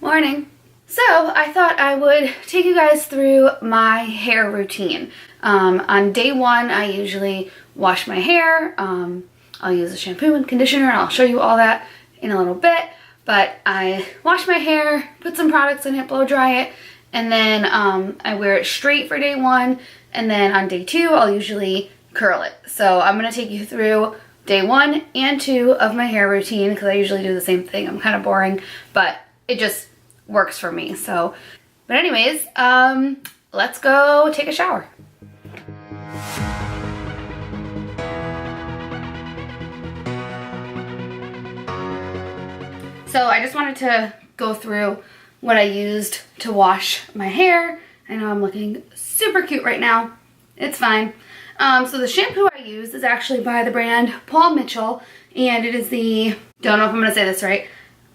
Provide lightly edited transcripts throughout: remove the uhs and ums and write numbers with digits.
Morning. So I thought I would take you guys through my hair routine. On day one, I usually wash my hair. I'll use a shampoo and conditioner, and I'll show you all that in a little bit. But I wash my hair, put some products in it, blow dry it, and then I wear it straight for day one. And then on day two, I'll usually curl it. So I'm going to take you through day 1 and 2 of my hair routine because I usually do the same thing. I'm kind of boring, but it just works for me. So, but anyways, let's go take a shower. So I just wanted to go through what I used to wash my hair. I know I'm looking super cute right now. It's fine. So the shampoo I use is actually by the brand Paul Mitchell, and it is the, don't know if I'm going to say this right,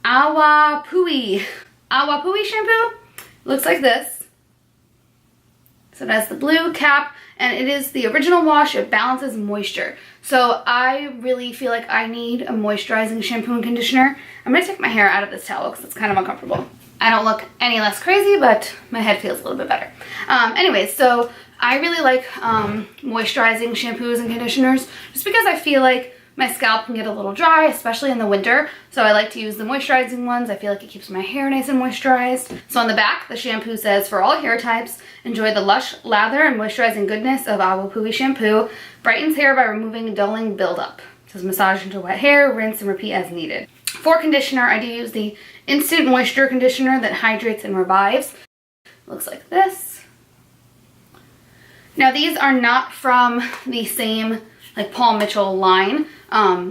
Awapuhi shampoo. Looks like this. So it has the blue cap, and it is the original wash. It balances moisture. So I really feel like I need a moisturizing shampoo and conditioner. I'm going to take my hair out of this towel because it's kind of uncomfortable. I don't look any less crazy, but my head feels a little bit better. Anyways, so I really like moisturizing shampoos and conditioners just because I feel like my scalp can get a little dry, especially in the winter. So I like to use the moisturizing ones. I feel like it keeps my hair nice and moisturized. So on the back, the shampoo says, for all hair types, enjoy the lush lather and moisturizing goodness of Awapuhi shampoo. Brightens hair by removing dulling buildup. It says massage into wet hair, rinse and repeat as needed. For conditioner, I do use the Instant Moisture Conditioner that hydrates and revives. Looks like this. Now these are not from the same like Paul Mitchell line.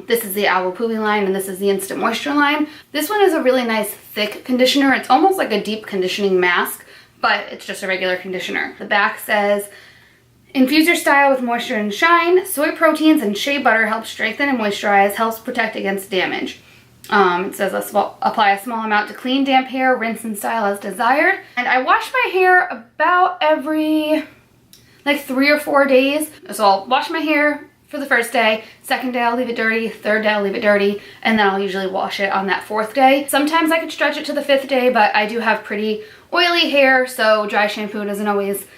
This is the Awapuhi line and this is the Instant Moisture line. This one is a really nice thick conditioner. It's almost like a deep conditioning mask, but it's just a regular conditioner. The back says, infuse your style with moisture and shine. Soy proteins and shea butter help strengthen and moisturize, helps protect against damage. It says apply a small amount to clean, damp hair, rinse and style as desired. And I wash my hair about every like 3 or 4 days. So I'll wash my hair for the first day, second day I'll leave it dirty, third day I'll leave it dirty, and then I'll usually wash it on that 4th day. Sometimes I could stretch it to the 5th day, but I do have pretty oily hair, so dry shampoo doesn't always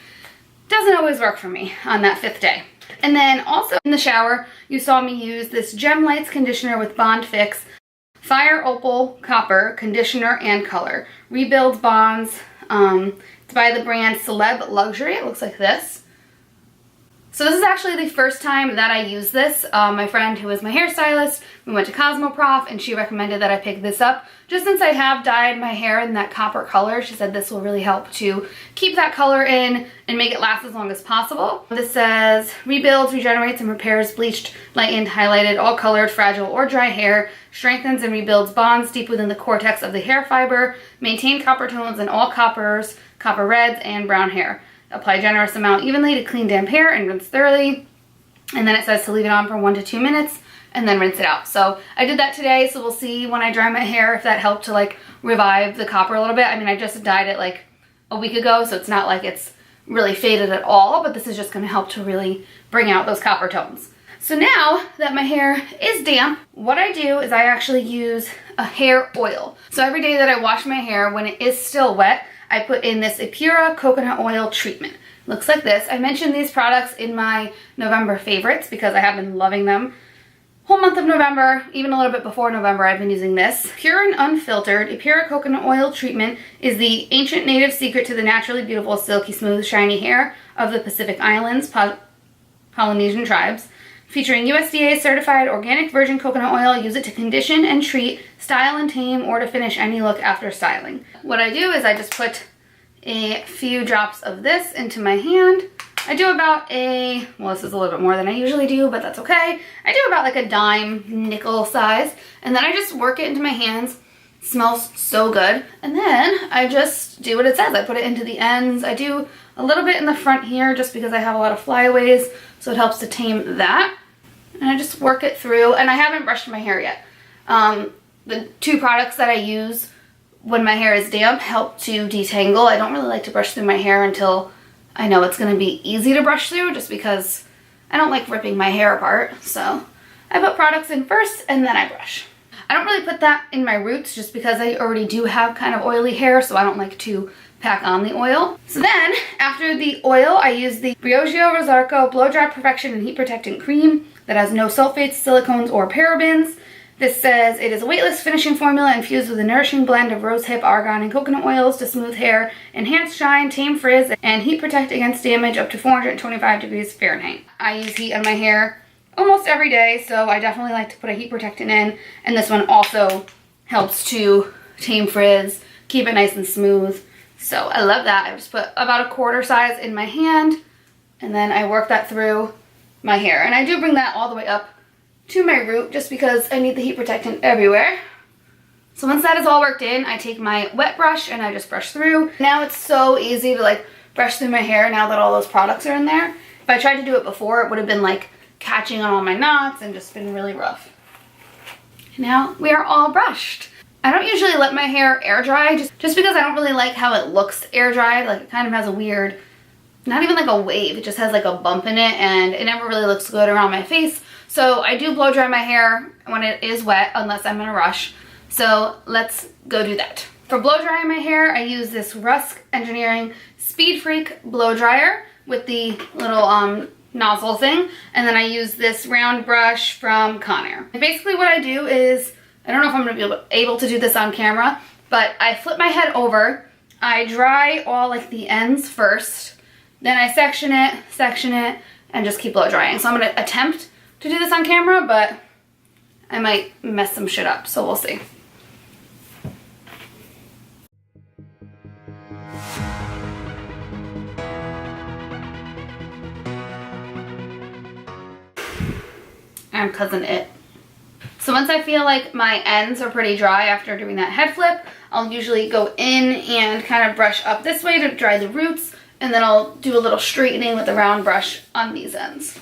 work for me on that 5th day. And then also in the shower, you saw me use this Gem Lights conditioner with Bond Fix, Fire Opal Copper Conditioner and Color. Rebuilds bonds. It's by the brand Celeb Luxury. It looks like this. So this is actually the first time that I use this. My friend who is my hairstylist, we went to Cosmoprof and she recommended that I pick this up. Just since I have dyed my hair in that copper color, she said this will really help to keep that color in and make it last as long as possible. This says, rebuilds, regenerates, and repairs bleached, lightened, highlighted, all colored, fragile, or dry hair, strengthens and rebuilds bonds deep within the cortex of the hair fiber, maintain copper tones in all coppers, copper reds, and brown hair. Apply generous amount evenly to clean damp hair and rinse thoroughly. And then it says to leave it on for 1 to 2 minutes and then rinse it out. So I did that today, so we'll see when I dry my hair if that helped to like revive the copper a little bit. I mean, I just dyed it like a week ago, so it's not like it's really faded at all, but this is just going to help to really bring out those copper tones. So now that my hair is damp, what I do is I actually use a hair oil. So every day that I wash my hair, when it is still wet, I put in this Epira Coconut Oil treatment. Looks like this. I mentioned these products in my November favorites because I have been loving them. Whole month of November, even a little bit before November, I've been using this. Pure and unfiltered, Epira Coconut Oil treatment is the ancient native secret to the naturally beautiful, silky, smooth, shiny hair of the Pacific Islands, Polynesian tribes. Featuring USDA certified organic virgin coconut oil, use it to condition and treat, style and tame, or to finish any look after styling. What I do is I just put a few drops of this into my hand. I do about well, this is a little bit more than I usually do, but that's okay. I do about like a dime nickel size, and then I just work it into my hands. It smells so good. And then I just do what it says. I put it into the ends. I do a little bit in the front here just because I have a lot of flyaways, so it helps to tame that. And I just work it through, and I haven't brushed my hair yet. The 2 products that I use when my hair is damp help to detangle. I don't really like to brush through my hair until I know it's going to be easy to brush through, just because I don't like ripping my hair apart. So I put products in first and then I brush. I don't really put that in my roots just because I already do have kind of oily hair, so I don't like to pack on the oil. So then, after the oil, I use the Briogeo Rosarco Blowdry Perfection and Heat Protectant Cream that has no sulfates, silicones, or parabens. This says it is a weightless finishing formula infused with a nourishing blend of rosehip, argan, and coconut oils to smooth hair, enhance shine, tame frizz, and heat protect against damage up to 425 degrees Fahrenheit. I use heat on my hair almost every day, so I definitely like to put a heat protectant in, and this one also helps to tame frizz, keep it nice and smooth. So I love that. I just put about a quarter size in my hand, and then I work that through my hair. And I do bring that all the way up to my root just because I need the heat protectant everywhere. So once that is all worked in, I take my wet brush and I just brush through. Now it's so easy to like brush through my hair now that all those products are in there. If I tried to do it before, it would have been like catching on all my knots and just been really rough. Now we are all brushed. I don't usually let my hair air dry just because I don't really like how it looks air dried. Like it kind of has a weird, not even like a wave, it just has like a bump in it and it never really looks good around my face. So I do blow dry my hair when it is wet unless I'm in a rush. So let's go do that. For blow drying my hair, I use this Rusk Engineering Speedfreak blow dryer with the little nozzle thing, and then I use this round brush from Conair. And basically what I do is, I don't know if I'm going to be able to do this on camera, but I flip my head over, I dry all like the ends first, then I section it, and just keep blow drying. So I'm going to attempt to do this on camera, but I might mess some shit up, so we'll see. I'm cousin it. So once I feel like my ends are pretty dry after doing that head flip, I'll usually go in and kind of brush up this way to dry the roots, and then I'll do a little straightening with the round brush on these ends.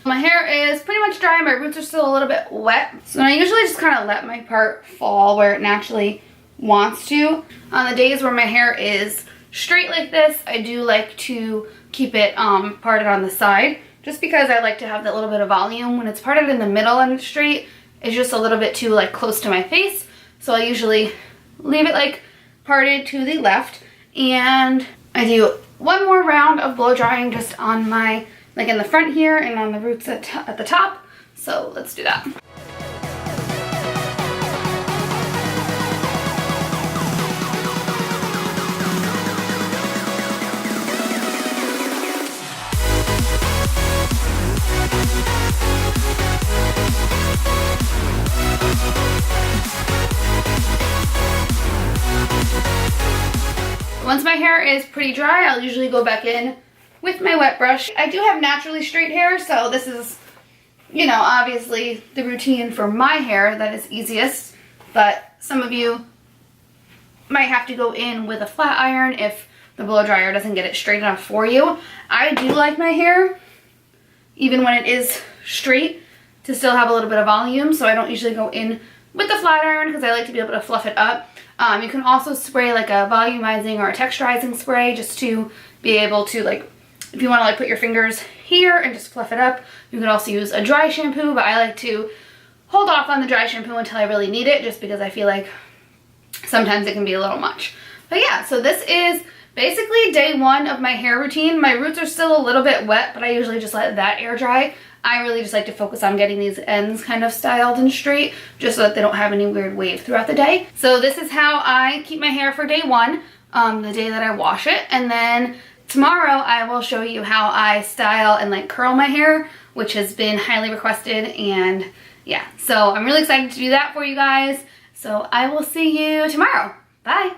My hair is pretty much dry, my roots are still a little bit wet, so I usually just kind of let my part fall where it naturally wants to. On the days where my hair is straight like this, I do like to keep it parted on the side, just because I like to have that little bit of volume. When it's parted in the middle and straight, it's just a little bit too like close to my face, so I usually leave it like parted to the left, and I do one more round of blow drying just on my, like in the front here and on the roots at the top. So let's do that. Once my hair is pretty dry, I'll usually go back in with my wet brush. I do have naturally straight hair, so this is, you know, obviously the routine for my hair that is easiest, but some of you might have to go in with a flat iron if the blow dryer doesn't get it straight enough for you. I do like my hair, even when it is straight, to still have a little bit of volume, so I don't usually go in with the flat iron because I like to be able to fluff it up. You can also spray like a volumizing or a texturizing spray just to be able to, like, if you want to like put your fingers here and just fluff it up. You can also use a dry shampoo, but I like to hold off on the dry shampoo until I really need it, just because I feel like sometimes it can be a little much. But yeah, so this is basically day one of my hair routine. My roots are still a little bit wet, but I usually just let that air dry. I really just like to focus on getting these ends kind of styled and straight, just so that they don't have any weird wave throughout the day. So this is how I keep my hair for day one, the day that I wash it. And then tomorrow I will show you how I style and like curl my hair, which has been highly requested. And yeah, so I'm really excited to do that for you guys. So I will see you tomorrow. Bye.